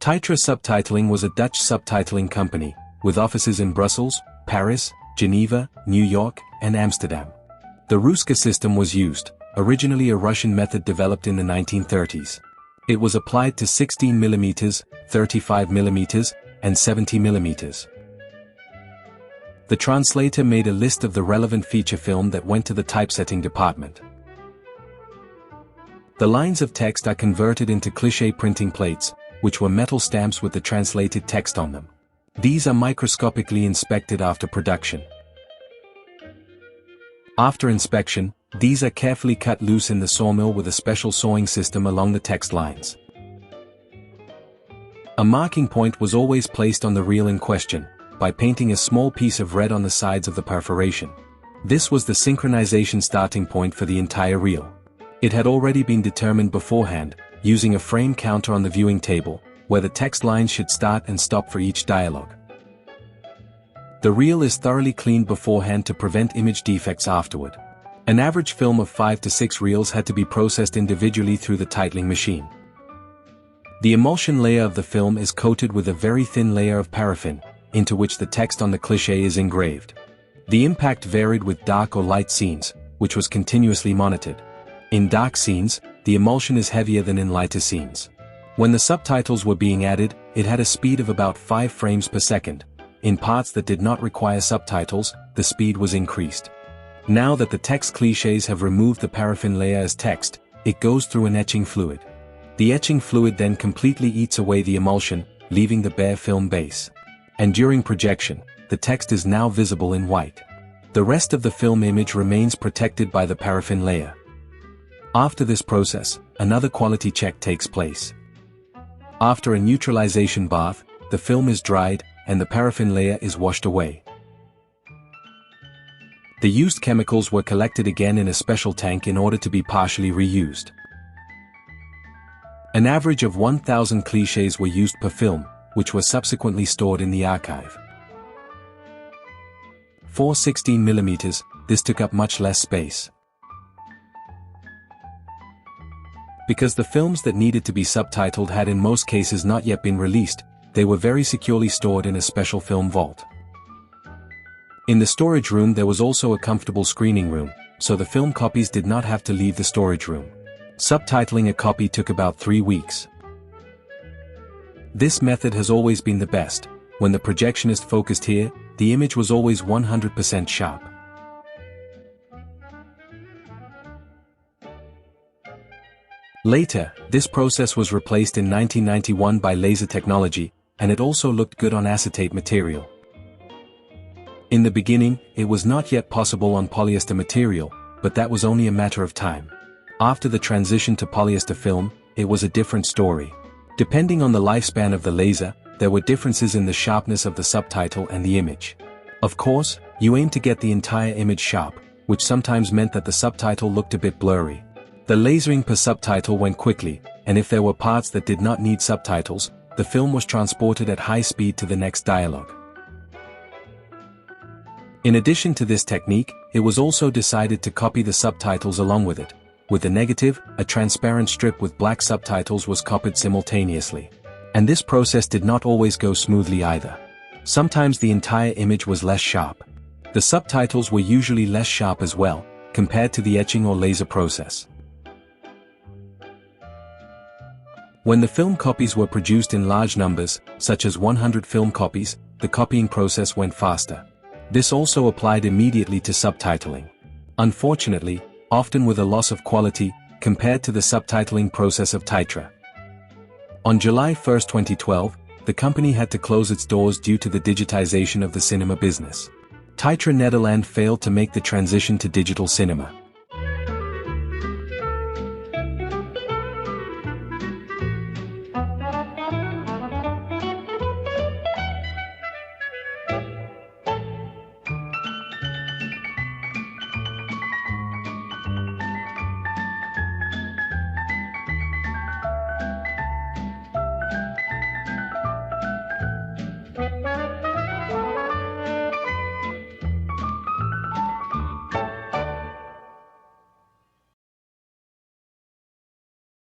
Titra Subtitling was a Dutch subtitling company, with offices in Brussels, Paris, Geneva, New York, and Amsterdam. The Ruska system was used, originally a Russian method developed in the 1930s. It was applied to 16 mm, 35 mm, and 70 mm. The translator made a list of the relevant feature film that went to the typesetting department. The lines of text are converted into cliché printing plates, which were metal stamps with the translated text on them. These are microscopically inspected after production. After inspection, these are carefully cut loose in the sawmill with a special sawing system along the text lines. A marking point was always placed on the reel in question, by painting a small piece of red on the sides of the perforation. This was the synchronization starting point for the entire reel. It had already been determined beforehand, using a frame counter on the viewing table, where the text lines should start and stop for each dialogue. The reel is thoroughly cleaned beforehand to prevent image defects afterward. An average film of 5 to 6 reels had to be processed individually through the titling machine. The emulsion layer of the film is coated with a very thin layer of paraffin, into which the text on the cliché is engraved. The impact varied with dark or light scenes, which was continuously monitored. In dark scenes, the emulsion is heavier than in lighter scenes. When the subtitles were being added, it had a speed of about 5 frames per second. In parts that did not require subtitles, the speed was increased. Now that the text clichés have removed the paraffin layer as text, it goes through an etching fluid. The etching fluid then completely eats away the emulsion, leaving the bare film base. And during projection, the text is now visible in white. The rest of the film image remains protected by the paraffin layer. After this process, another quality check takes place. After a neutralization bath, the film is dried, and the paraffin layer is washed away. The used chemicals were collected again in a special tank in order to be partially reused. An average of 1,000 clichés were used per film, which were subsequently stored in the archive. For 16 mm, this took up much less space. Because the films that needed to be subtitled had in most cases not yet been released, they were very securely stored in a special film vault. In the storage room there was also a comfortable screening room, so the film copies did not have to leave the storage room. Subtitling a copy took about 3 weeks. This method has always been the best. When the projectionist focused here, the image was always 100% sharp. Later, this process was replaced in 1991 by laser technology, and it also looked good on acetate material. In the beginning, it was not yet possible on polyester material, but that was only a matter of time. After the transition to polyester film, it was a different story. Depending on the lifespan of the laser, there were differences in the sharpness of the subtitle and the image. Of course, you aim to get the entire image sharp, which sometimes meant that the subtitle looked a bit blurry. The lasering per subtitle went quickly, and if there were parts that did not need subtitles, the film was transported at high speed to the next dialogue. In addition to this technique, it was also decided to copy the subtitles along with it. With the negative, a transparent strip with black subtitles was copied simultaneously. And this process did not always go smoothly either. Sometimes the entire image was less sharp. The subtitles were usually less sharp as well, compared to the etching or laser process. When the film copies were produced in large numbers, such as 100 film copies, the copying process went faster. This also applied immediately to subtitling. Unfortunately, often with a loss of quality, compared to the subtitling process of Titra. On July 1, 2012, the company had to close its doors due to the digitization of the cinema business. Titra Nederland failed to make the transition to digital cinema.